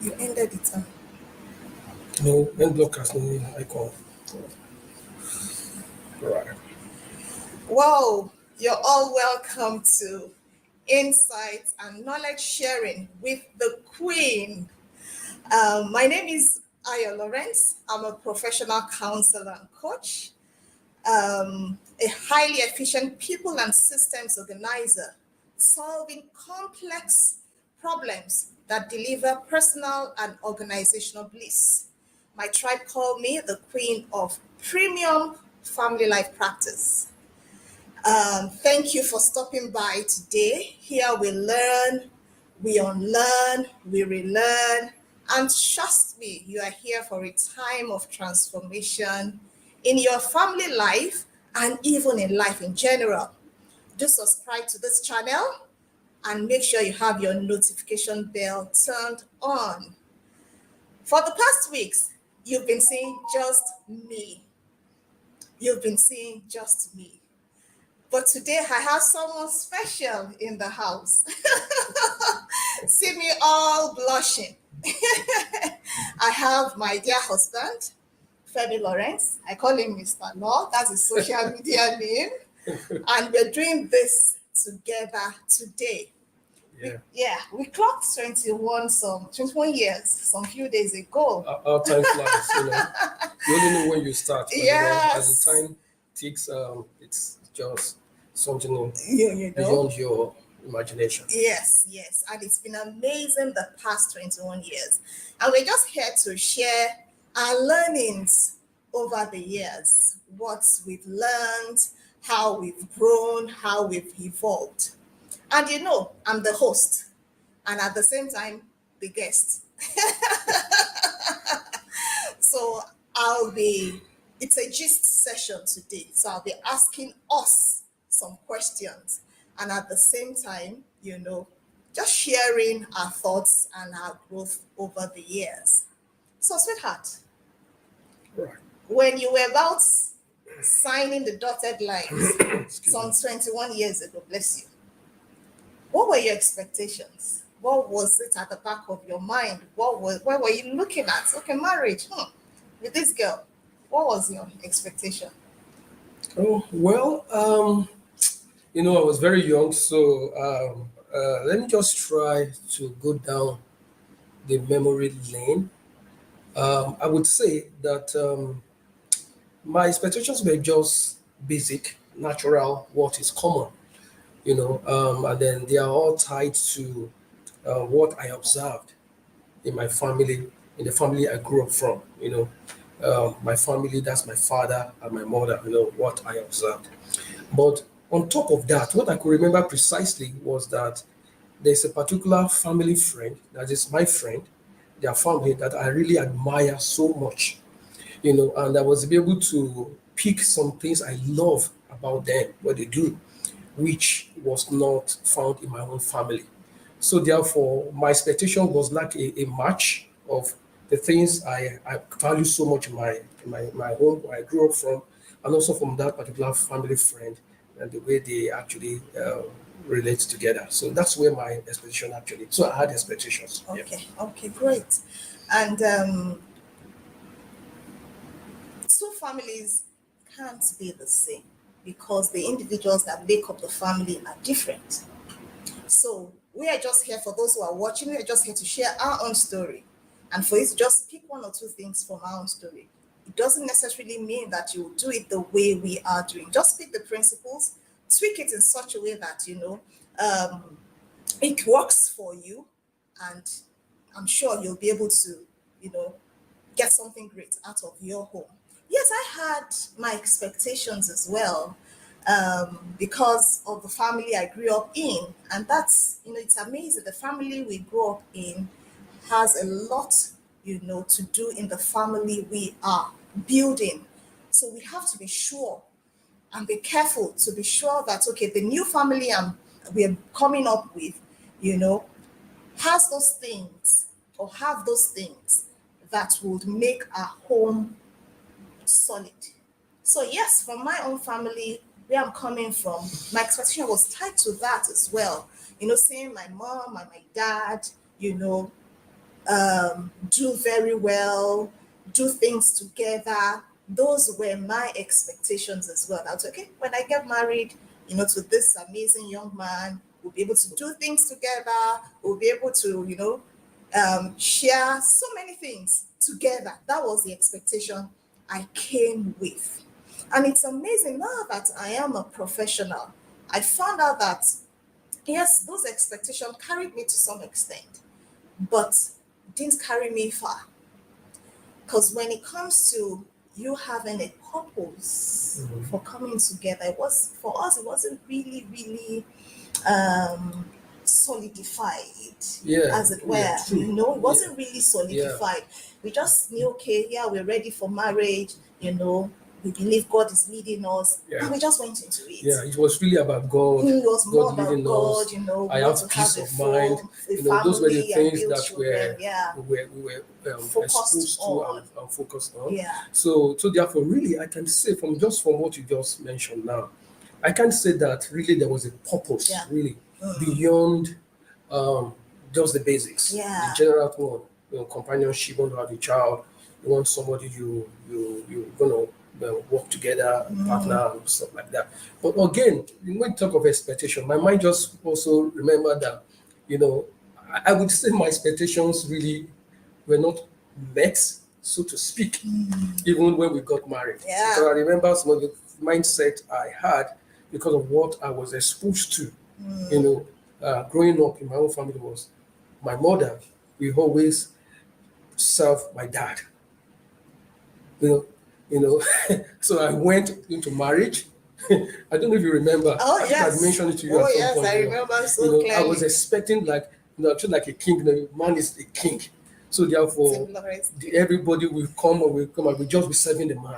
You ended it. No, end block has no icon. Right. Whoa, you're all welcome to Insights and Knowledge Sharing with the Queen. My name is Aya Lawrence. I'm a professional counselor and coach, a highly efficient people and systems organizer, solving complex problems that deliver personal and organizational bliss. My tribe call me the Queen of Premium Family Life Practice. Thank you for stopping by today. Here we learn, we unlearn, we relearn, and trust me, you are here for a time of transformation in your family life and even in life in general. Do subscribe to this channel and make sure you have your notification bell turned on. For the past weeks, you've been seeing just me. You've been seeing just me. But today I have someone special in the house. See me all blushing. I have my dear husband, Femi Lawrence. I call him Mr. Law. That's his social media name. And we're doing this together today. Yeah. We clocked 21 years some few days ago. Our time flies, You only know when you start. But, Yes. as the time ticks, it's just something You know. beyond your imagination. Yes. And it's been amazing the past 21 years. And we're just here to share our learnings over the years, what we've learned, how we've grown, how we've evolved. And I'm the host and at the same time, the guest. So it's a gist session today. So I'll be asking us some questions and at the same time, just sharing our thoughts and our growth over the years. So, sweetheart, Right. when you were about signing the dotted lines Excuse some me. 21 years ago, bless you, what were your expectations? What was it at the back of your mind? What were you looking at? Okay, marriage, with this girl. What was your expectation? Oh, well, I was very young, so let me just try to go down the memory lane. I would say that my expectations were just basic, natural, what is common, and then they are all tied to what I observed in my family, in the family I grew up from. My family, that's my father and my mother. What I observed. But on top of that, what I could remember precisely was that there's a particular family friend that is my friend, their family that I really admire so much, and I was able to pick some things I love about them, what they do, which was not found in my own family. So therefore, my expectation was like a match of the things I value so much in my home where I grew up from, and also from that particular family friend and the way they actually relate together. So that's where my expectation actually. So I had expectations. Yeah. Okay, great. And two families can't be the same because the individuals that make up the family are different. So we are just here for those who are watching, we are just here to share our own story. And for you to just pick one or two things from our own story. It doesn't necessarily mean that you will do it the way we are doing. Just pick the principles, tweak it in such a way that it works for you, and I'm sure you'll be able to, get something great out of your home. Yes, I had my expectations as well because of the family I grew up in. And that's, it's amazing. The family we grew up in has a lot, to do in the family we are building. So we have to be sure and be careful to be sure that, okay, the new family we're coming up with, has those things or have those things that would make our home solid. So yes, from my own family, where I'm coming from, my expectation was tied to that as well. Seeing my mom and my dad, do very well, do things together. Those were my expectations as well. I was okay, when I get married, to this amazing young man, we'll be able to do things together, we'll be able to, share so many things together. That was the expectation I came with. And it's amazing now that I am a professional. I found out that, yes, those expectations carried me to some extent, but didn't carry me far. Because when it comes to you having a purpose for coming together, it was for us, it wasn't really, really um solidified, Yeah, as it yeah, were. true. It Yeah, wasn't really yeah, solidified. We just knew, okay, yeah, we're ready for marriage, we believe God is leading us, yeah. and we just went into it. Yeah, it was really about God, It was more God about leading God, us. we I want have to have peace a of mind. full a Those were the family and things build that children. Yeah, we were focused exposed to on. and focused on. Yeah. So therefore, really, I can say from what you just mentioned now, I can say that really there was a purpose Yeah. really beyond um, just the basics, the Yeah. general one, companionship. You want to have a child, you want somebody you're gonna work together, partner, and stuff like that. But again, when you talk of expectation, my mind just also remember that, I would say my expectations really were not met, so to speak, even when we got married. Because Yeah. I remember some of the mindset I had because of what I was exposed to, growing up in my own family was my mother. We always serve my dad. You know, so I went into marriage. I don't know if you remember. Oh I think I'd yes. mentioned it to you Oh at some yes, point. I remember so I was clearly. expecting like, just like a king. The man is a king, so therefore, Team Lawrence. everybody will come and we just be serving the man.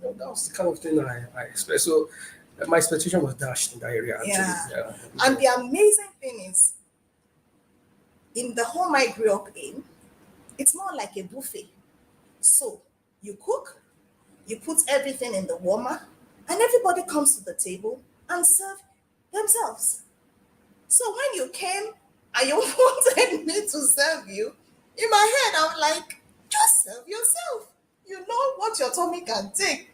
That was the kind of thing I expect. So my expectation was dashed in that area actually. Yeah. Yeah. And the amazing thing is, in the home I grew up in, it's not like a buffet. So you cook, you put everything in the warmer, and everybody comes to the table and serve themselves. So when you came and you wanted me to serve you, in my head, I'm like, just serve yourself. You know what your tummy can take,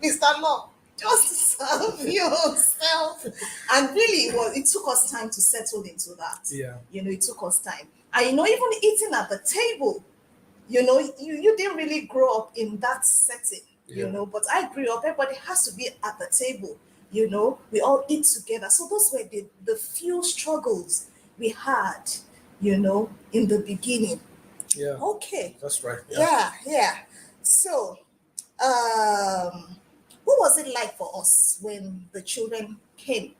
Mr. Law. Just serve yourself. And really, it took us time to settle into that. Yeah. It took us time. And even eating at the table, you didn't really grow up in that setting, Yeah. but I grew up, everybody has to be at the table, we all eat together. So those were the few struggles we had, in the beginning. Yeah. Okay. That's right. Yeah. Yeah, yeah. So, um, what was it like for us when the children came?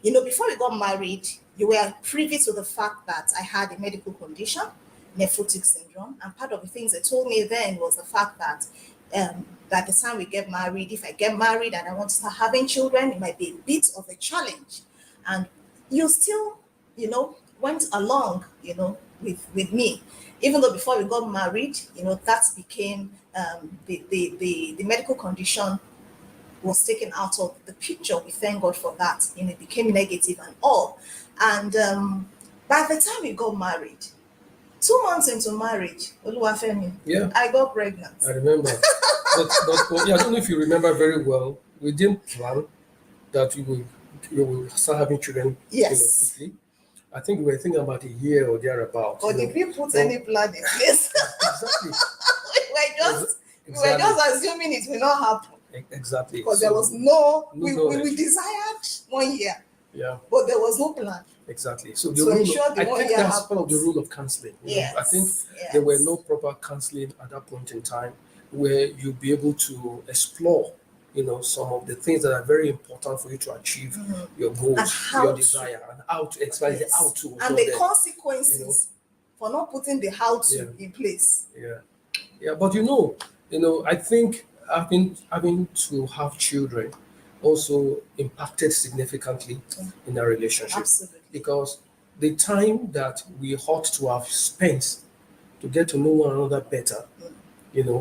Before we got married, you were privy to the fact that I had a medical condition, nephrotic syndrome, and part of the things they told me then was the fact that by the time we get married, if I get married and I want to start having children, it might be a bit of a challenge. And you still, went along, with me. Even though before we got married, that became the medical condition was taken out of the picture. We thank God for that. It became negative and all. And by the time we got married, 2 months into marriage, Oluwafemi, Yeah. I got pregnant. I remember. But yeah, I don't know if you remember very well. We didn't plan that we will start having children, Yes. quickly. I think we were thinking about a year or thereabout. Or did we put So- any plan in place? Exactly. We were just assuming it will not happen Exactly. because So, there was no, no we knowledge. desired 1 year, Yeah, but there was no plan. exactly. So the To rule ensure of, the I 1 think year that's part of the happens. rule of counseling. I think Yes, there were yes. no proper counseling at that point in time where you'll be able to explore, some of the things that are very important for you to achieve your And goals, how your to. desire, and how to exercise the Yes. how to. And the consequences for not putting the how to Yeah. in place. Yeah, yeah, but I think having to have children also impacted significantly in our relationship Absolutely. because the time that we ought to have spent to get to know one another better,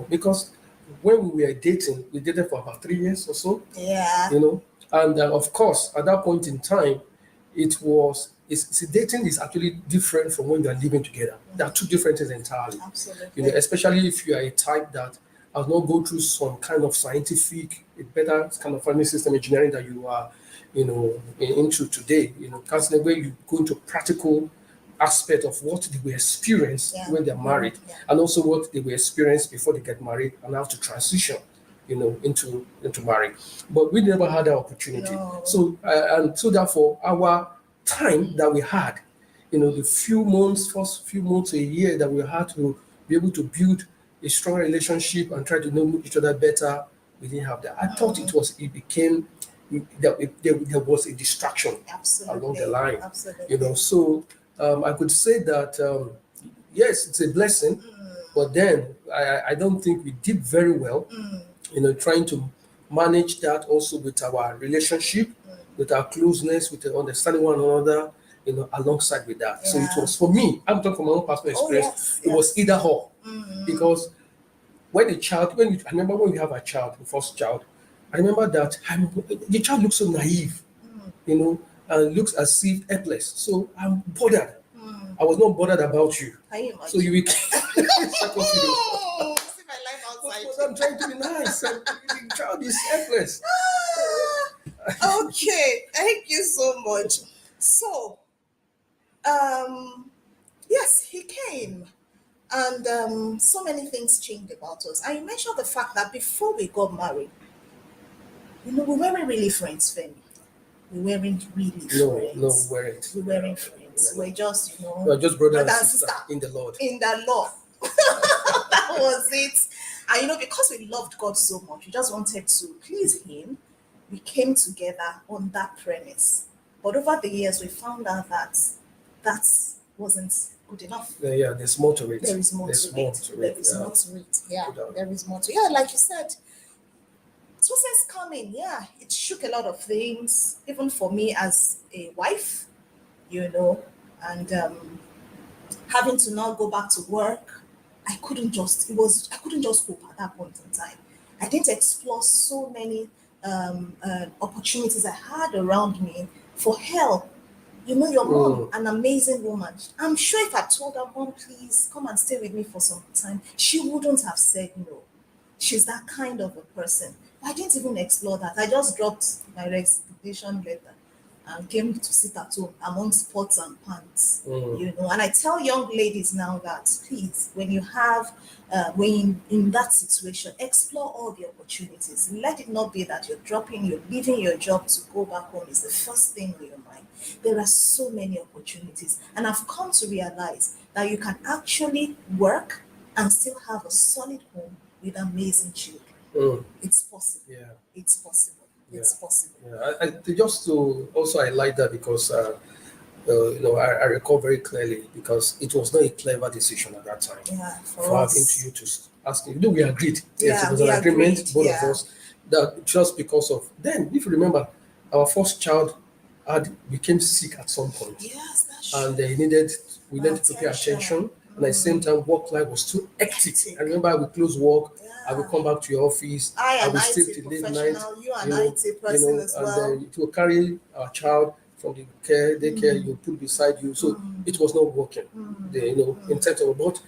because when we were dating, we dated for about 3 years or so, Yeah. and of course, at that point in time, it was see, dating is actually different from when you are living together. They are two different things entirely. Absolutely. Especially if you are a type that has not go through some kind of scientific, a better kind of family system engineering that you are, into today. Counseling where you go into practical aspect of what they will experience Yeah. when they're married, Yeah. and also what they will experience before they get married and how to transition, into marriage. But we never had that opportunity. No. So and so therefore our time that we had, the first few months, a year that we had to be able to build a strong relationship and try to know each other better, we didn't have that. I thought it became that there was a distraction along the Absolutely. line. Absolutely. So I could say that yes, it's a blessing, but then I don't think we did very well, trying to manage that also with our relationship, with our closeness, with the understanding one another, alongside with that. So it Yeah. was for me, I'm talking from my own personal Oh, experience, yes. it was Yes. either or. Because I remember when we have a child, the first child, I remember that the child looks so naive, and looks as if helpless. So I'm bothered. I was not bothered about you. Can you So imagine? you became second fiddle. See my life outside. But I'm trying to be nice, and the child is helpless. Okay, thank you so much. So, yes, he came, and so many things changed about us. And you mentioned the fact that before we got married, we weren't really friends, Femi. We weren't really No, friends. we weren't. We weren't friends. We're just, We are just brother brother and and sister sister in the Lord. in the law. That was it. And because we loved God so much, we just wanted to please Him. We came together on that premise. But over the years, we found out that that wasn't good enough. Yeah, there's more to it. There is more There's to more it. to There it. is more to it. Yeah, Good on. there is more to it. Yeah, like you said, success coming. Yeah, it shook a lot of things, even for me as a wife, and having to now go back to work. I couldn't just cope at that point in time. I didn't explore so many opportunities I had around me for help. Your mom, an amazing woman. I'm sure if I told her, Mom, please come and stay with me for some time, she wouldn't have said no. She's that kind of a person. I didn't even explore that. I just dropped my resignation letter and came to sit at home amongst pots and pans. And I tell young ladies now that please, when you have, when in that situation, explore all the opportunities. Let it not be that you're leaving your job to go back home is the first thing in your mind. There are so many opportunities, and I've come to realize that you can actually work and still have a solid home with amazing children. It's possible. Yeah. It's possible. It's possible. Yeah, just to also highlight that because I recall very clearly because it was not a clever decision at that time Yeah, for having to you to ask you. We agreed. Yes, Yeah, it was we an agreement, agreed, both yeah. of us, that just because of then, if you remember, our first child became sick at some point, Yes, that's and true. we My needed to pay attention. attention. And at the same time, work life was too hectic. Hectic. I remember I would close work, I would Yeah. come back to your office, I I an would stay IT till late night, professional, you an you know, IT person as and well. then it will carry our child from the daycare, you put beside you. So it was not working. In terms of but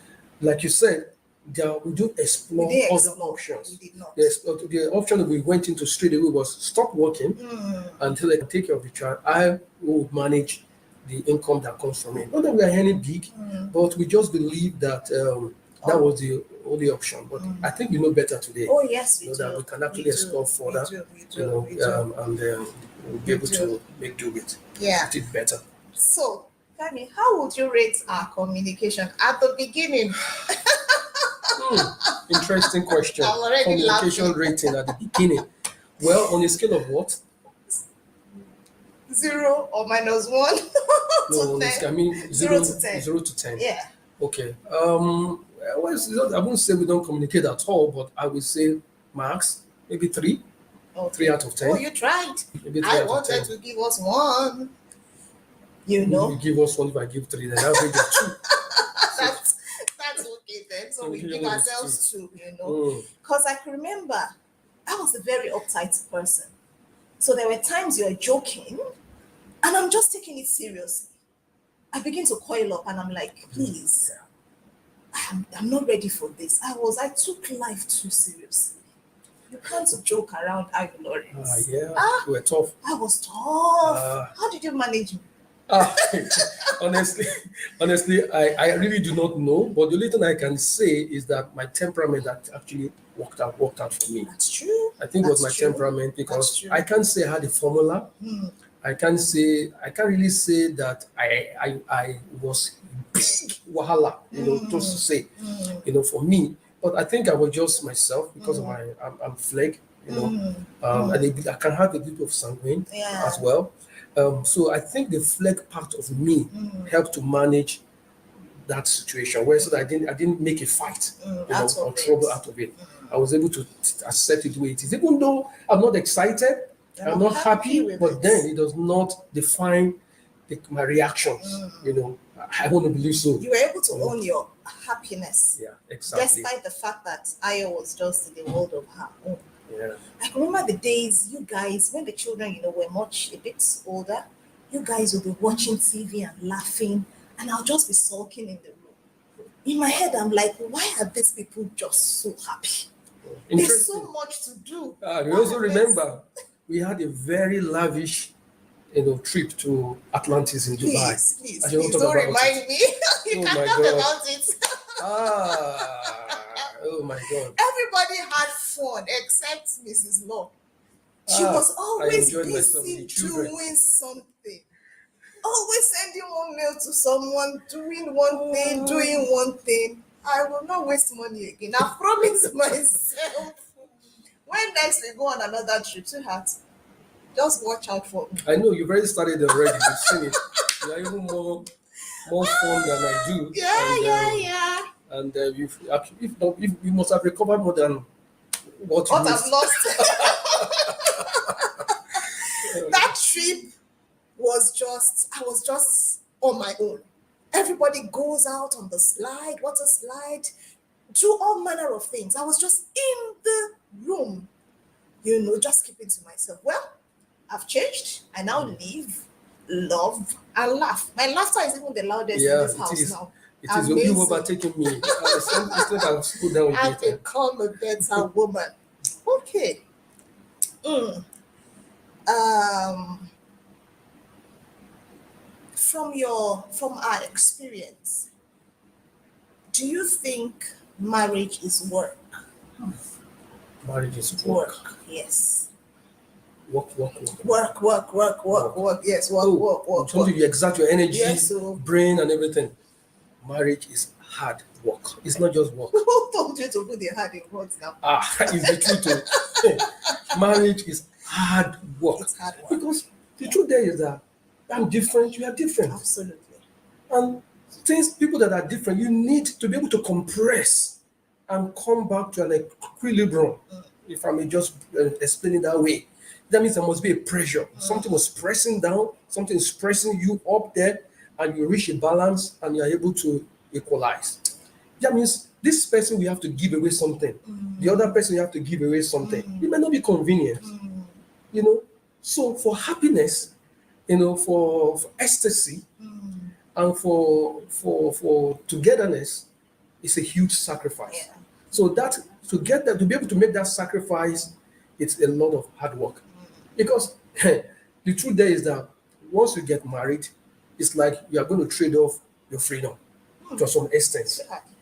like you said, we do We explore didn't other explore. options. We did not. The option that we went into straight away was stop working until I can take care of the child. I will manage the income that comes from it. Not that we are any big, but we just believe that that was the only option. But I think you know better today. Oh yes, we You know do. that we can actually We explore do. further. We do. We do. And we'll be We able do. to make do with Yeah. it better. So, Femi, how would you rate our communication at the beginning? Interesting question. I'm already Communication laughing. rating at the beginning. Well, on a scale of what? 0 or -1 No, to on a scale, 10. I mean 0 to 10. 0 to 10. Yeah. Okay. Well, I won't say we don't communicate at all, but I would say max maybe 3, Okay. 3 out of 10. Oh, you tried. Maybe 3 I out of wanted 10. to give us 1. If you give us 1, if I give 3, then average is 2. that's that's okay then. So we give Communication is ourselves 2, Mm. Because I can remember I was a very uptight person. So there were times you're joking and I'm just taking it seriously. I begin to coil up and I'm like, please, Yeah. I'm not ready for this. I took life too seriously. You can't joke around Ivy Lawrence. Yeah. Ah, You were tough. I was tough. Uh, How did you manage me? Ah, honestly, honestly, I really do not know. But the only thing I can say is that my temperament that actually worked out for me. That's true. I think it was That's my true. temperament That's because true. I can't say I had a formula. Hmm. I can't really say that I was big wahala, just to say, for me. But I think I was just myself because of I'm flake, and I can have a bit of sanguine as Yeah. well. So I think the flake part of me helped to manage that situation where so that I didn't make a fight, Out or of it. trouble out of it. I was able to accept it the way it is, even though I'm not excited, You're I'm not not happy happy, with but it. then it does not define my reactions. I want to believe so. You were able to You know? own your happiness, Yeah, exactly. despite the fact that Aya was just in the world of her own. Yeah, I can remember the days you guys, when the children, were a bit older, you guys would be watching TV and laughing, and I'll just be sulking in the room. In my head, I'm like, why are these people just so happy? There's so interesting. much to do. We Why also are they? remember we had a very lavish, trip to Atlantis in Dubai. Please, please, I should not please talk don't about remind it. me. You Oh can my talk God. about it. Oh my God. Everybody had fun except Mrs. Law. She was I always enjoyed myself with the busy children. doing something. Always sending one mail to someone, doing one thing, doing one thing. I will not waste money again. I promise myself. When next we go on another trip, sweetheart, just watch out for me. I know you've already started already. You've seen it. You are even more fun than I do, Yeah, yeah, yeah. and if not, if you must have recovered more than what you What I've missed. lost. That trip I was just on my own. Everybody goes out on the slide, water slide, do all manner of things. I was just in the room, just keeping to myself. Well, I've changed. I now live, love, and laugh. My laughter is even the loudest in Yeah, this it house is. now. It is. You've Amazing. overtaken me. It's like I've slowed down a I've bit. become a better woman. Okay. Mm. Um, from our experience, do you think marriage is work? Marriage is work. Work, yes. Work, work, work. Work. Yes, In terms of you exert your energy, Yes, so brain, and everything. Marriage is hard work. It's not just work. who told you to put the hard in words now? It's the truth. Marriage is hard work. It's hard work. Because the truth there is that I'm different, you are different. Absolutely. And people that are different, you need to be able to compress and come back to an equilibrium. If I may just explain it that way. That means there must be a pressure. Something was pressing down, something is pressing you up there, and you reach a balance and you're able to equalize. That means this person will have to give away something. The other person will have to give away something. It may not be convenient, you know. So for happiness, for ecstasy and for togetherness, it's a huge sacrifice. Yeah. So that to be able to make that sacrifice, it's a lot of hard work. Because the truth there is that once you get married, it's like you are going to trade off your freedom to some extent.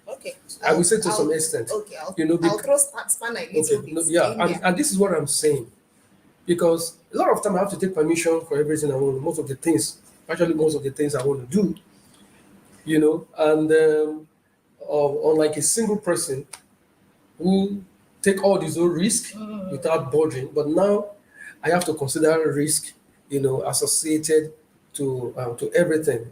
Okay. I will say to some extent. Okay, I'll Because throw spanner a little okay, bit. yeah, in and, there. and this is what I'm saying. Because a lot of time I have to take permission for everything I want, most of the things I want to do, and unlike a single person who take all these own risk without budging, but now I have to consider risk, associated to everything,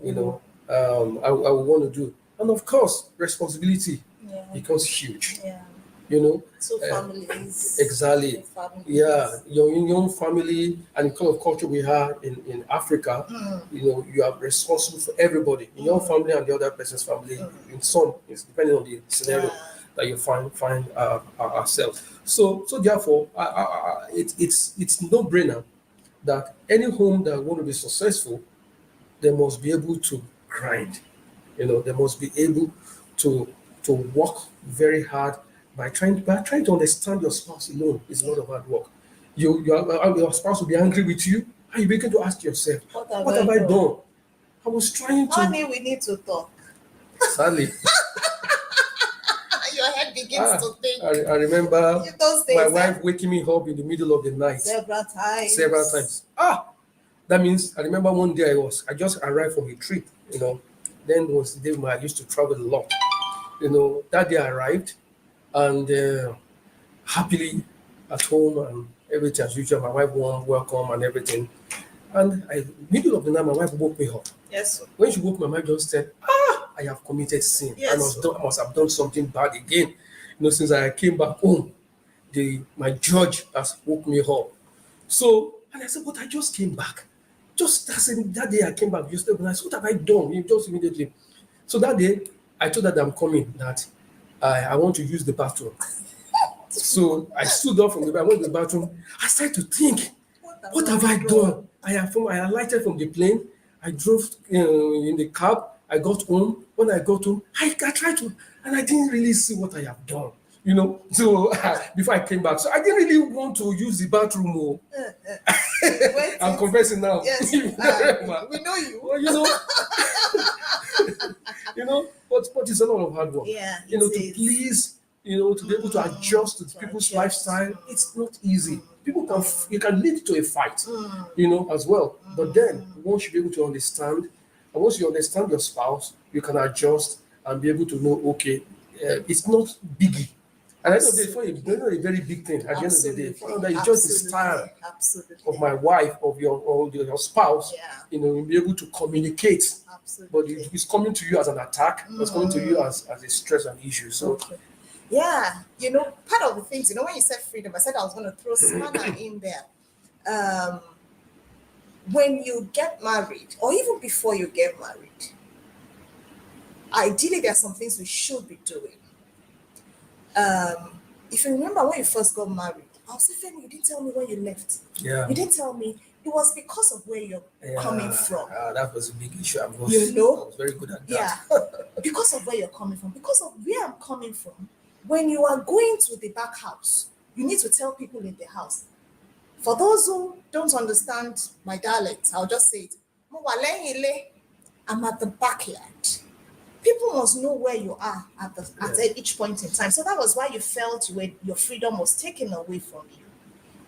I would want to do, and of course, responsibility Yeah. becomes huge, Yeah. you know. Two Uh, families. Exactly. Two families. Yeah, your own family and the kind of culture we have in Africa, you are responsible for everybody in your family and the other person's family. In some, it's depending on the scenario Yeah. that you find ourselves. So therefore, it's no brainer that any home that want to be successful, they must be able to grind. They must be able to work very hard by trying to understand your spouse alone is a lot of hard work. Your spouse will be angry with you, and you begin to ask yourself, What have what I have I done? done? I was trying to. Honey, we need to talk. Sadly, Your head begins ah, to think. I remember In those my days, wife waking me up in the middle of the night several times. several times. That means I remember one day I just arrived from a trip. Then was the day when I used to travel a lot. That day I arrived and happily at home and everything as usual. My wife warm, welcome and everything. And middle of the night, my wife woke me up. Yes, sir. When she woke me, my mind just said, I have committed sin. Yes, I must have done something bad again. Since I came back home, my judge has woke me up. So, and I said, but I just came back. Just that day I came back, just and I said, what have I done? Just immediately. So that day, I told her that I'm coming, that I want to use the bathroom. So I stood up from the bed, I went to the bathroom. I started to think, what have I done? I alighted from the plane. I drove in the cab. I got home. When I got home, I tried to, and I didn't really see what I have done. So before I came back, so I didn't really want to use the bathroom. I'm confessing now. Yes, we know you. Well, but it's a lot of hard work. Yeah, To please, to be able to adjust to people's lifestyle, it's not easy. You can lead to a fight, as well. But then once you be able to understand, and once you understand your spouse, you can adjust and be able to know, okay, it's not biggie. And I know it's not a very big thing at the end of the day. Find out that it's just the style of my wife, of your spouse, be able to communicate. But it's coming to you as an attack, it's coming to you as a stress and issue. So yeah, part of the things, when you said freedom, I said I was going to throw spanner in there. When you get married, or even before you get married, ideally there are some things we should be doing. If you remember when you first got married, I was saying, Femi, you didn't tell me when you left. Yeah. You didn't tell me. It was because of where you're coming from. That was a big issue. I was very good at that. Yeah, because of where you're coming from. Because of where I'm coming from, when you are going to the back house, you need to tell people in the house. For those who don't understand my dialect, I'll just say it. I'm at the backyard. People must know where you are at each point in time. So that was why you felt your freedom was taken away from you.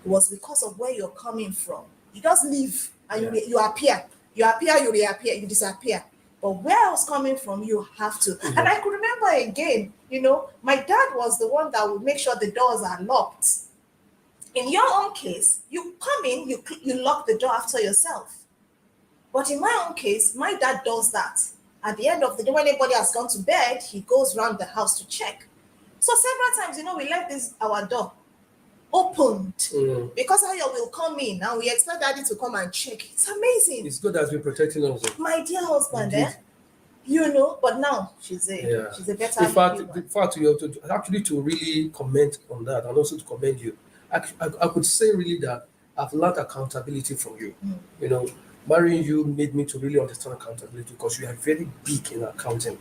It was because of where you're coming from. You just leave and you appear. You appear, you reappear, you disappear. But where I was coming from, you have to. Mm-hmm. And I could remember again, my dad was the one that would make sure the doors are locked. In your own case, you come in, you lock the door after yourself. But in my own case, my dad does that. At the end of the day, when anybody has gone to bed, he goes around the house to check. So several times, we left our door opened because Ayo will come in and we expect daddy to come and check. It's amazing. It's good that we're protecting us. My dear husband, but now she's a better. In fact, you have to actually to really comment on that and also to commend you. I could say really that I've learned accountability from you. Marrying you made me to really understand accountability because you are very big in accounting.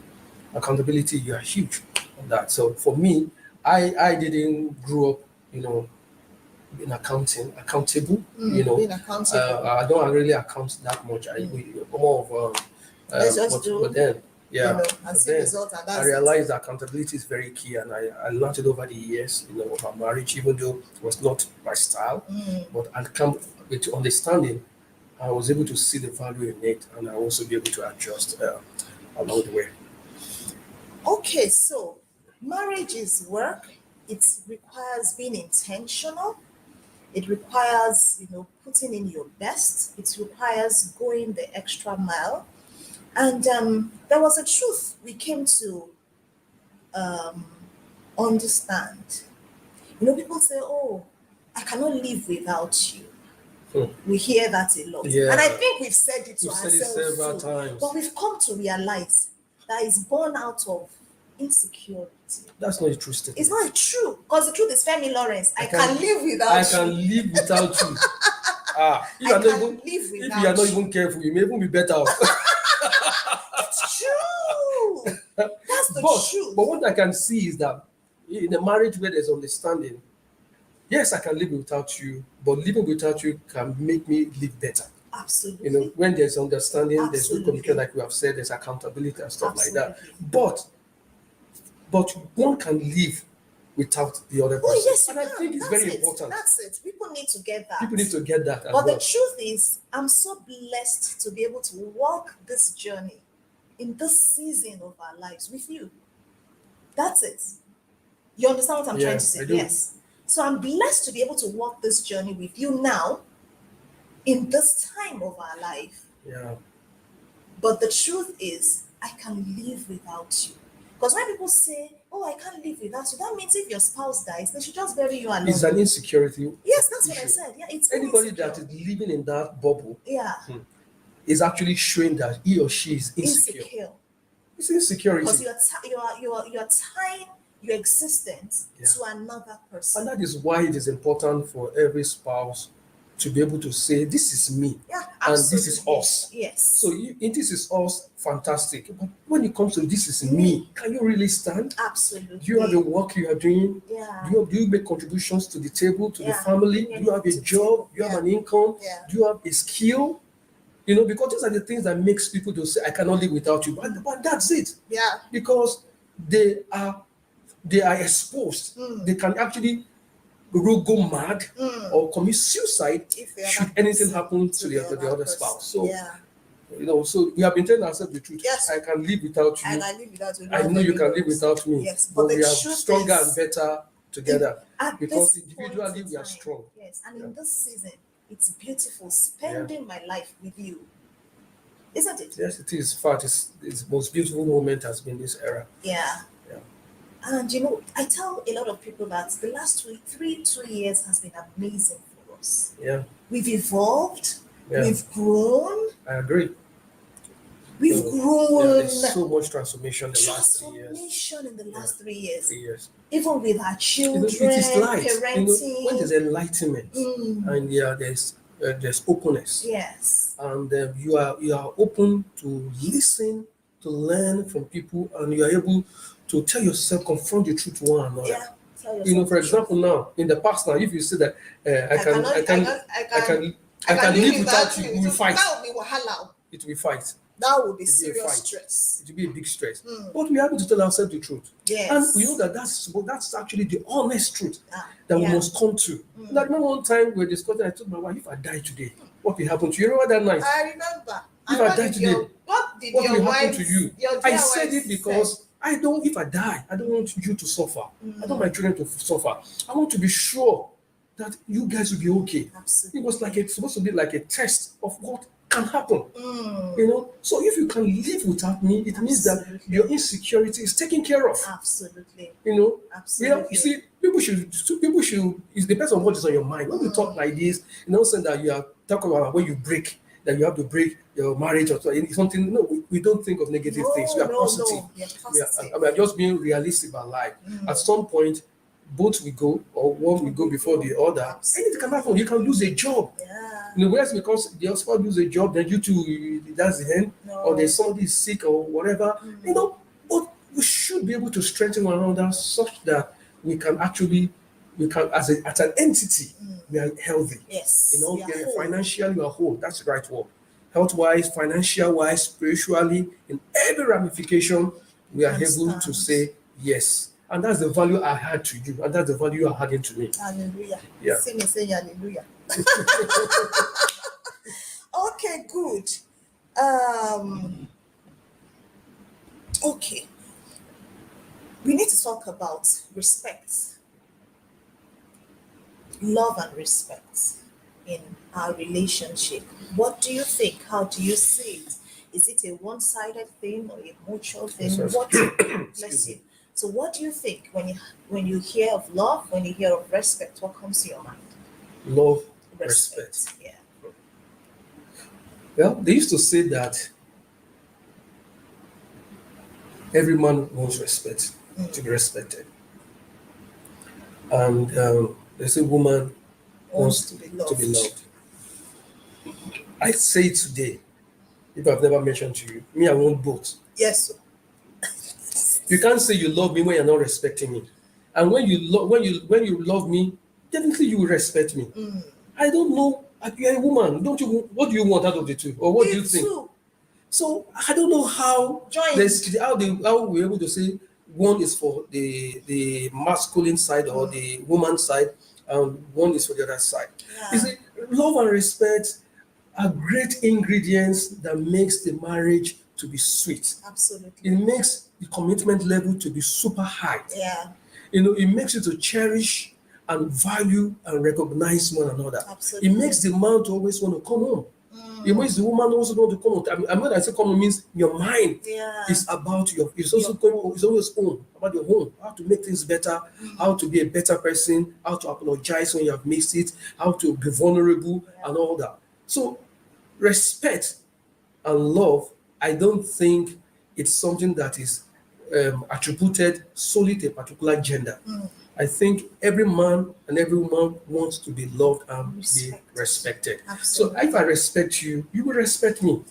Accountability, you are huge on that. So for me, I didn't grow up, in accountable. Being accountable. I don't really account that much. More of let's just do. But then, and see results. And I realized that accountability is very key, and I learned it over the years, of our marriage, even though it was not my style, but I come with understanding. I was able to see the value in it, and I also be able to adjust along the way. Okay, so marriage is work. It requires being intentional. It requires, putting in your best. It requires going the extra mile. And there was a truth we came to understand. People say, "Oh, I cannot live without you." We hear that a lot. Yeah. And I think we've said it to ourselves several too. times. But we've come to realize that it's born out of insecurity. That's not a true statement. It's not true. Because the truth is, Femi Lawrence, I can live without you. I can live without you. If you are not even careful, you may even be better off. It's the But truth. what I can see is that in a marriage where there's understanding, yes, I can live without you, but living without you can make me live better. Absolutely. When there's understanding, there's good communication, Absolutely. like we have said, there's accountability and stuff like that. Absolutely. But one can live without the other Oh, person. yes, you And I can. think it's That's very it. important. That's it. People need to get that. People need to get that as But the well. truth is, I'm so blessed to be able to walk this journey in this season of our lives with you. That's it. You understand what I'm trying Yeah, to say? I do. Yes. So I'm blessed to be able to walk this journey with you now in this time of our life. Yeah. But the truth is, I can live without you. Because when people say, oh, I can't live without you, that means if your spouse dies, they should just bury you alone. It's an insecurity. Yes, that's what I issue. said. Yeah, it's Anybody insecure. that is living in that bubble Yeah, is actually showing that he or she is insecure. insecure. It's insecurity. Because you're tying your existence to another person. And that is why it is important for every spouse to be able to say, this is me. Yeah, and this is absolutely. us. Yes. So in this is us, fantastic. But when it comes to this is me, can you really stand? Absolutely. Do you have the work you are doing? Yeah. Do you make contributions to the table, to the Yeah. family? Do you have a job? Do you have an income? Yeah. Do you have a skill? Because these are the things that makes people to say, I cannot live without you. But that's it. Yeah. Because they are exposed. They can actually go mad or commit suicide should anything happen to the other spouse. So, so we have been telling ourselves the truth. Yes. I can live without you. And I live without you. I know you can live without me. Yes. But we the are truth stronger is, and better together. Because this individually point in we are time, strong. Yes. And in this season, it's beautiful spending my life with you. Isn't it? Yes, it is. In fact, it's the most beautiful moment has been this era. Yeah. Yeah. And I tell a lot of people that the last 2 years has been amazing for us. Yeah. We've evolved. Yeah. We've grown. I agree. We've grown. Yeah, there's so much transformation in the last 3 years. Transformation in the last 3 years. 3 years. Even with our children, it is light. parenting. When there's enlightenment and there's openness. Yes. And you are open to listen, to learn from people, and you are able to tell yourself, confront the truth to one another. Yeah. For example, now in the past, now if you say that I can live without you, we will fight. That will be wahala. It will be fight. That will be serious stress. It will be a big stress. But we are able to tell ourselves the truth. Yes. And we know that that's actually the honest truth that we must come to. Like one time we were discussing, I told my wife, if I die today, what will happen to you? You remember that night? I remember. If I die today, what will happen to you? I said it because if I die, I don't want you to suffer. I don't want my children to suffer. I want to be sure that you guys will be okay. Absolutely. It was supposed to be like a test of what can happen. So if you can live without me, it means that your insecurity is taken care of. Absolutely. Absolutely. You see, people should. It depends on what is on your mind. When you talk like this, saying that you are talking about when you break, that you have to break your marriage or something. No, we don't think of negative things. We are positive. We are just being realistic about life. At some point, both we go, or one will go before the other. Anything can happen. You can lose a job. Whereas because the husband lose a job, then you two, that's the end. Or there's somebody sick or whatever. But we should be able to strengthen one another such that we can as an entity, we are healthy. Yes. Financially we are whole. That's the right word. Health-wise, financial-wise, spiritually, in every ramification, we are able to say yes. And that's the value I had to you, and that's the value you are adding to me. Hallelujah. Yeah. See me say hallelujah. Okay, good. Okay. We need to talk about respect. Love and respect in our relationship. What do you think? How do you see it? Is it a one-sided thing or a mutual thing? Bless you. So what do you think when you hear of love, when you hear of respect, what comes to your mind? Love, respect. Yeah. Well, they used to say that every man wants respect, to be respected. And they say woman wants to be loved. I say it today, if I've never mentioned to you, me, I want both. Yes. You can't say you love me when you're not respecting me. And when you love me, definitely you will respect me. I don't know. You're a woman. Don't you? What do you want out of the two, or what do Me you think? too. So I don't know how Joined. there's how we're able to say one is for the masculine side or the woman side, and one is for the other side. You Yeah. see, love and respect are great ingredients that makes the marriage to be sweet. It Absolutely. makes the commitment level to be super high. Yeah. It makes you to cherish and value and recognize one another. It Absolutely. makes the man to always want to come home. It makes the woman also want to come home. I mean, when I say come home means your mind Yeah. is about it's also Your home. it's always home, about your home, how to make things better, how to be a better person, how to apologize when you have missed it, how to be vulnerable and all that. So respect and love, I don't think it's something that is attributed solely to a particular gender. I think every man and every woman wants to be loved and be Respect. respected. So Absolutely. if I respect you, you will respect me.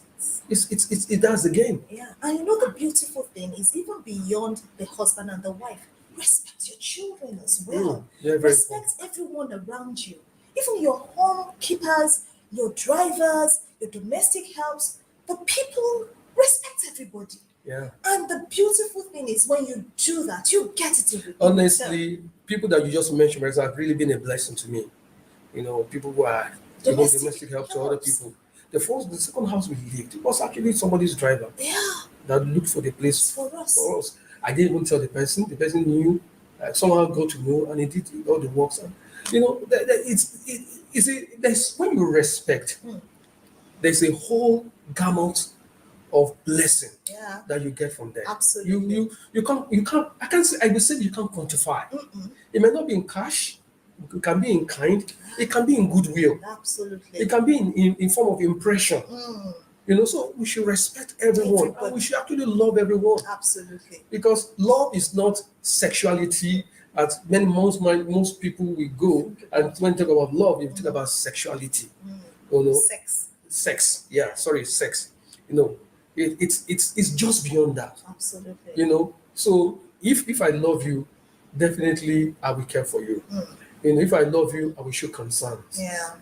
It does the game. Yeah. And you know the beautiful thing is even beyond the husband and the wife, respect your children as well. Yeah, very Respect everyone around you. Even your home keepers, your drivers, your domestic helps, the people respect everybody. Yeah. And the beautiful thing is when you do that, you get it in return. Honestly, people that you just mentioned Marisa, have really been a blessing to me. People who are giving domestic help to other people. The second house we lived, it was actually somebody's driver Yeah, that looked for the place it's for us. for us. I didn't even tell the person. The person knew, somehow got to know, and he did all the works. And you see, there's when you respect, there's a whole gamut of blessing Yeah, that you get from there. absolutely. You can't I can't say I will say you can't quantify. It may not be in cash, it can be in kind, it can be in goodwill, Absolutely. it can be in form of impression. So we should respect everyone and Everybody. we should actually love everyone. Absolutely. Because love is not sexuality. At most people will go and when they talk about love, they talk about sexuality. Sex. Sex. Yeah, sorry, sex. You know, it's just beyond that. Absolutely. So if I love you, definitely I will care for you. If I love you, I will show concerns. Yeah.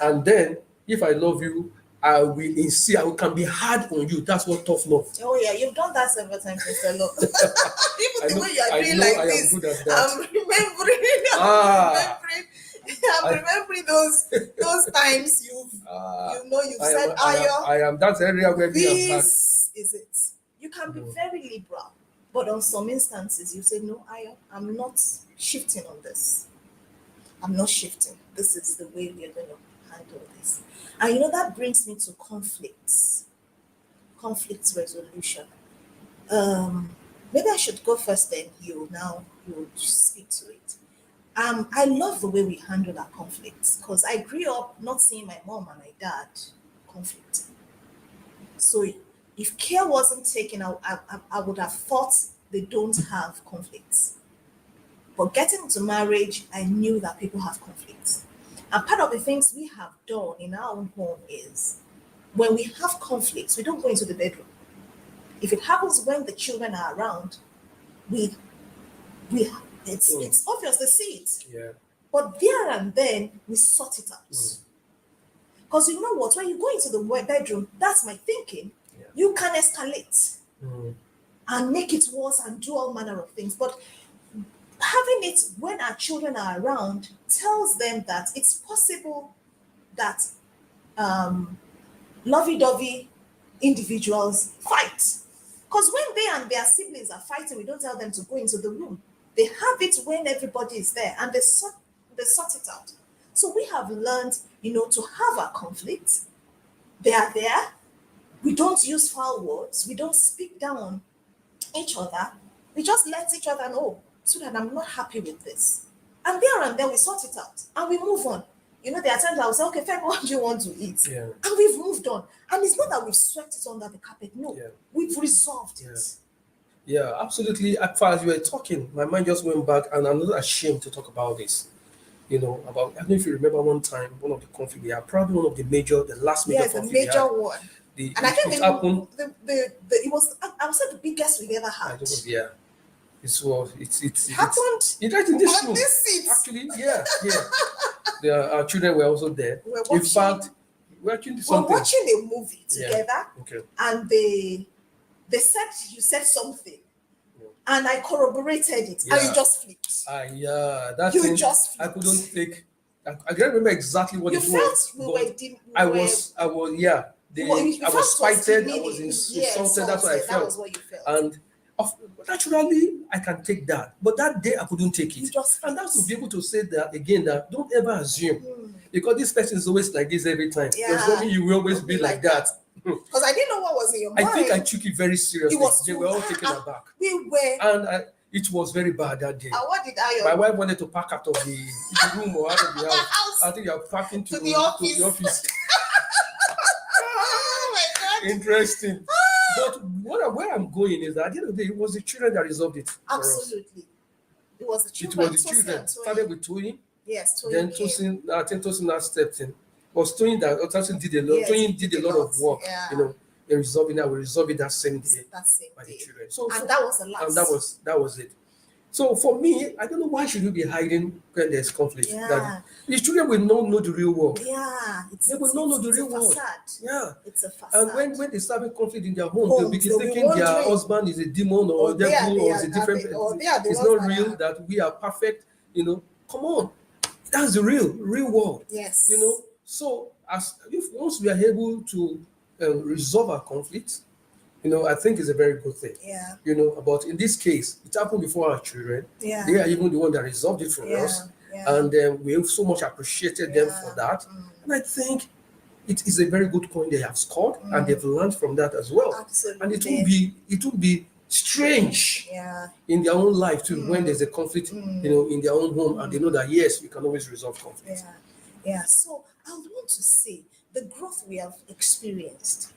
And then if I love you, I will insist. I can be hard on you. That's what tough love. Oh yeah, you've done that several times, Mr. Lo. I Even the know, way you are I doing know like I am this, good at that. I'm remembering. Ah. I'm I- remembering those times you've I am, said, I am, Ayo, I am that area where we have had. this is it. You can be very liberal, but on some instances you say, no, Ayo, I'm not shifting on this. I'm not shifting. This is the way we are going to handle this. And that brings me to conflict resolution. Maybe I should go first, then you speak to it. I love the way we handle our conflicts because I grew up not seeing my mom and my dad conflicting. So if care wasn't taken, I would have thought they don't have conflicts. But getting into marriage, I knew that people have conflicts. And part of the things we have done in our own home is when we have conflicts, we don't go into the bedroom. If it happens when the children are around, we we it's obvious they see it. Yeah. But there and then we sort it out. Because you know what? When you go into the bedroom, that's my thinking. Yeah. You can escalate Mm. and make it worse and do all manner of things. But having it when our children are around tells them that it's possible that lovey-dovey individuals fight. Because when they and their siblings are fighting, we don't tell them to go into the room. They have it when everybody is there and they sort it out. So we have learned, to have our conflicts. They are there. We don't use foul words. We don't speak down on each other. We just let each other know so that I'm not happy with this. And there and then we sort it out and we move on. There are times I will say, okay, fine, what do you want to eat? Yeah. And we've moved on. And it's not that we've swept it under the carpet. No, Yeah. we've resolved it. Yeah, absolutely. As far as you were talking, my mind just went back, and I'm not ashamed to talk about this. About, I don't know if you remember one time, one of the conflict we had, probably one of the last major Yes, a conflict we major had. one. And I think it happened. it was, I would say, the biggest we've ever I had. don't know. Yeah, it was. It's It happened right in this on room. this seat. Actually, yeah, yeah. Our children were also there. We're In watching, fact, we're watching we're something. watching a movie Yeah. together, Okay. and they said you said something, and I corroborated it, and Yeah. you just flipped. Yeah, that You thing just I flipped. couldn't take. I can't remember exactly what You it felt was, we but were, I was, yeah. you I felt was it was spited. I was demeaning. Yeah, insulted. That's what I insulted. That was felt. what you felt. And naturally, I can take that. But that day, I couldn't take You it. just And that's to flipped. be able to say that again. That don't ever assume, Hmm. because this person is always like this every time. Yeah. Does not mean you will always Don't be like that. Because I didn't know what was in your I mind. think I took it very seriously. It was They too were all taken aback, We were. and it was very bad that day. And what did My I? wife wanted to pack out of the room or out of the house. I think you're packing to the office. To the office. Oh my God. Interesting. But where I'm going is that at the end of the day, it was the children that resolved it for us. Absolutely. It was the It children. was the Tosin children. and Toyin. Started with Toyin, Yes, Toyin. then came. Tosin, I think Tosin now stepped in. It was Toyin that Tosin did a lot. Yes, he Toyin did a lot of work, Yeah. In resolving that. We resolved it that same day That same by the day. children. So And that was the last. and that was it. So for me, I don't know why should we be hiding when there's conflict. Yeah. That the children will not know the real world. Yeah. They will not know the real a world. facade. Yeah. It's a facade. And when they start having conflict in their home, they'll Homes, begin they'll be thinking their wondering. husband is a demon or They are- devil they or are- is a different. or they are the It's ones not that real are- that we are perfect. Come on, that's the real world. Yes. So as if once we are able to resolve our conflicts, I think it's a very good thing. Yeah. But in this case, it happened before our children. Yeah. They are even the one that resolved it for us, Yeah. and we have so much appreciated them for that. And I think it is a very good point they have scored, and they've learned from that as well. Absolutely. And it will be strange Yeah. in their own life too when there's a conflict, in their own home, and they know that yes, we can always resolve conflict. Yeah. So I would want to say the growth we have experienced.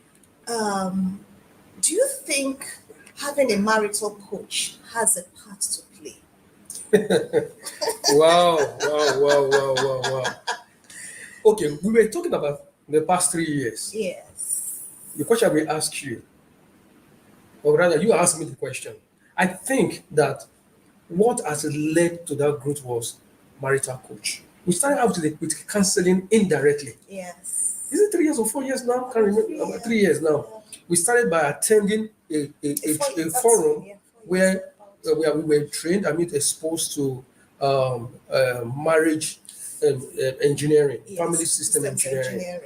Do you think having a marital coach has a part to play? Wow. Okay, we were talking about the past 3 years. Yes. The question I will ask you, or rather, you asked me the question. I think that what has led to that growth was marital coach. We started out with counseling indirectly. Yes. Is it 3 years or 4 years now? Can't remember. About 3 years now. We started by attending a forum where we were trained. Exposed to marriage engineering, family system engineering.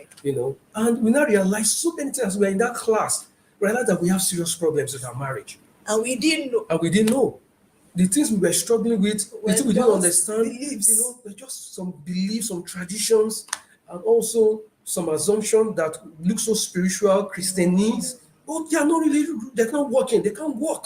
And we now realized so many times we were in that class, realized that we have serious problems with our marriage. And we didn't know. The things we were struggling with, the things we didn't understand, beliefs. were just some beliefs, some traditions, and also some assumption that look so spiritual, Christianese, but they are not really, they're not working, they can't work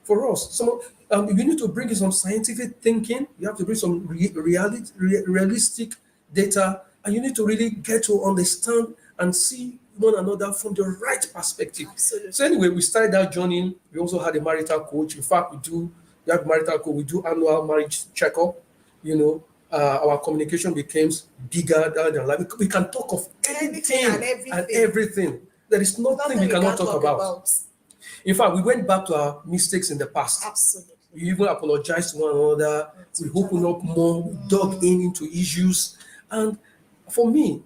for us. You need to bring in some scientific thinking, you have to bring some realistic data, and you need to really get to understand and see one another from the right perspective. Absolutely. So anyway, we started that journey. We also had a marital coach. In fact, we have marital coach. We do annual marriage checkup. Our communication becomes bigger than life. We can talk of anything and everything. There is nothing we cannot talk about. In fact, we went back to our mistakes in the past. Absolutely. We even apologized to one another. We opened up more. We dug into issues. And for me,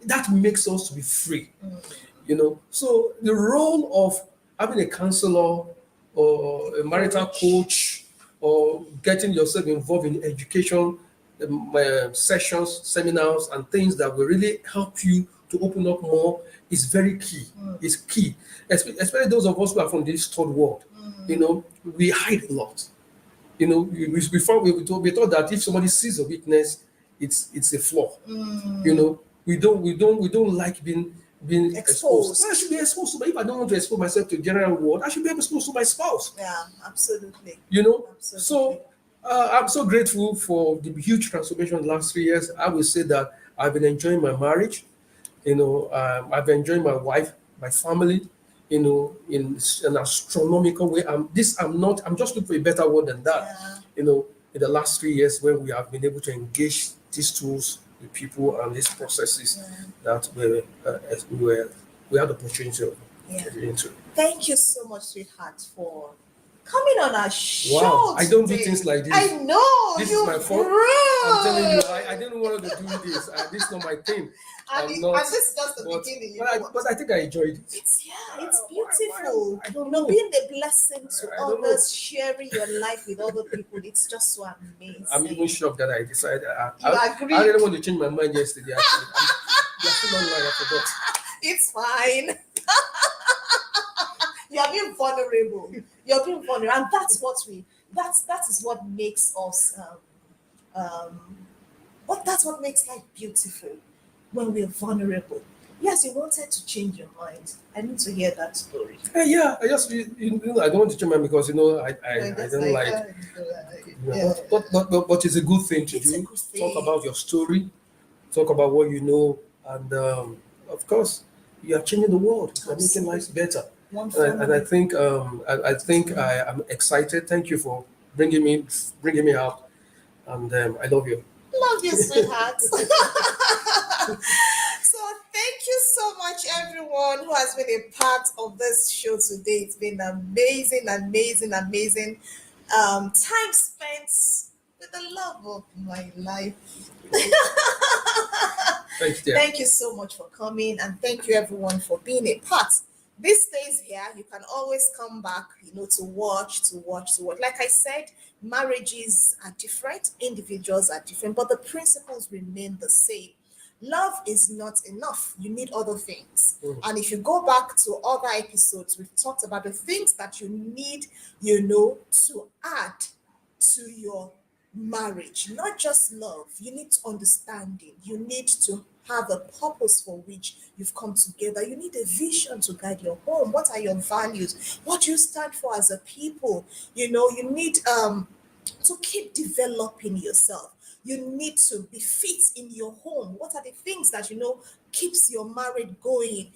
that makes us to be free. So the role of having a counselor or a marital coach or getting yourself involved in education sessions, seminars, and things that will really help you to open up more is very key. It's key, especially those of us who are from this third world. We hide a lot. Before we thought that if somebody sees a weakness, it's a flaw. We don't like being exposed. I should be exposed to, but if I don't want to expose myself to the general world, I should be exposed to my spouse. Yeah, absolutely. Absolutely. Absolutely. So I'm so grateful for the huge transformation in the last 3 years. I will say that I've been enjoying my marriage. I've been enjoying my wife, my family, in an astronomical way. I'm just looking for a better word than that. Yeah. In the last 3 years when we have been able to engage these tools, the people and these processes that we were we had the opportunity of Yeah. getting into. Thank you so much, sweetheart, for coming on our Wow, show I don't do today. things like this. I know This you is my fault. I'm telling you, I didn't want to do this. This is not my thing. and Not. this is just the But, beginning. but I think I enjoyed it. It's Why- beautiful. I don't know. Being a blessing to I don't know. others, sharing your life with other people. It's just so amazing. I'm even shocked that I decided. You I agreed. didn't want to change my mind yesterday. Actually, you're still online. I forgot. It's fine. You're being vulnerable. You're being vulnerable, and that is what makes us that's what makes life beautiful when we're vulnerable. Yes, you wanted to change your mind. I need to hear that story. Yeah, I just I don't want to change my mind because I don't like. But it's a good thing to It's a do. good thing. Talk about your story. Talk about what you know, and of course, you are changing the world. You are making lives better. And I think I am excited. Thank you for bringing me out, and I love you. Love you, sweetheart. So thank you so much, everyone who has been a part of this show today. It's been amazing, amazing, amazing time spent with the love of my life. Thanks, dear. Thank you so much for coming, and thank you everyone for being a part. This stays here. You can always come back, to watch, to watch, to watch. Like I said, marriages are different, individuals are different, but the principles remain the same. Love is not enough. You need other things. And if you go back to other episodes, we've talked about the things that you need, to add to your marriage, not just love. You need understanding. You need to have a purpose for which you've come together. You need a vision to guide your home. What are your values? What do you stand for as a people? You need to keep developing yourself. You need to be fit in your home. What are the things that keeps your marriage going?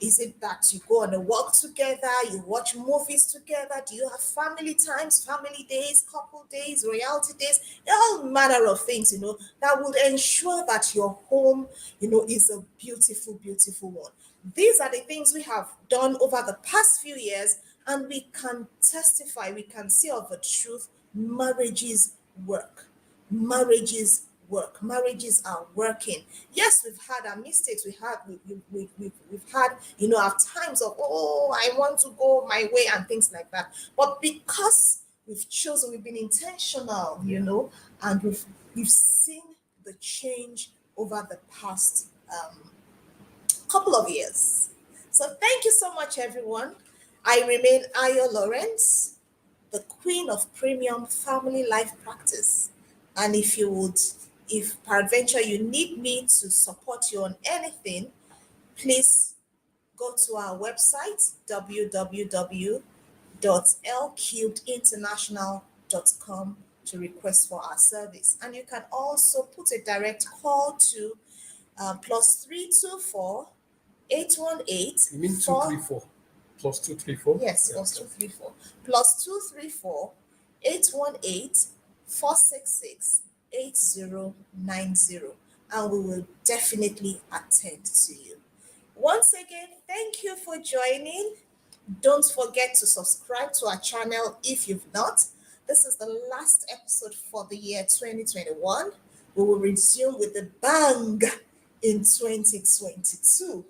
Is it that you go on a walk together, you watch movies together? Do you have family times, family days, couple days, royalty days? All manner of things, that would ensure that your home, is a beautiful, beautiful one. These are the things we have done over the past few years, and we can testify, we can say of the truth, marriages work. Marriages are working. Yes, we've had our mistakes. We've had our times of, oh, I want to go my way and things like that. But because we've chosen, we've been intentional, and we've seen the change over the past couple of years. So thank you so much, everyone. I remain Ayo Lawrence, the queen of premium family life practice. And if peradventure you need me to support you on anything, please go to our website, www.lcubedinternational.com, to request for our service. And you can also put a direct call to +324 818. You mean 234? +234? Yes, Yeah. +234. +234 818 466 8090. And we will definitely attend to you. Once again, thank you for joining. Don't forget to subscribe to our channel if you've not. This is the last episode for the year 2021. We will resume with a bang in 2022.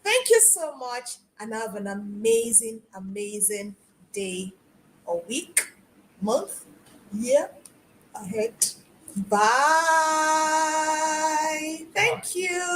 Thank you so much, and have an amazing, amazing day or week, month, year ahead. Bye. Thank you.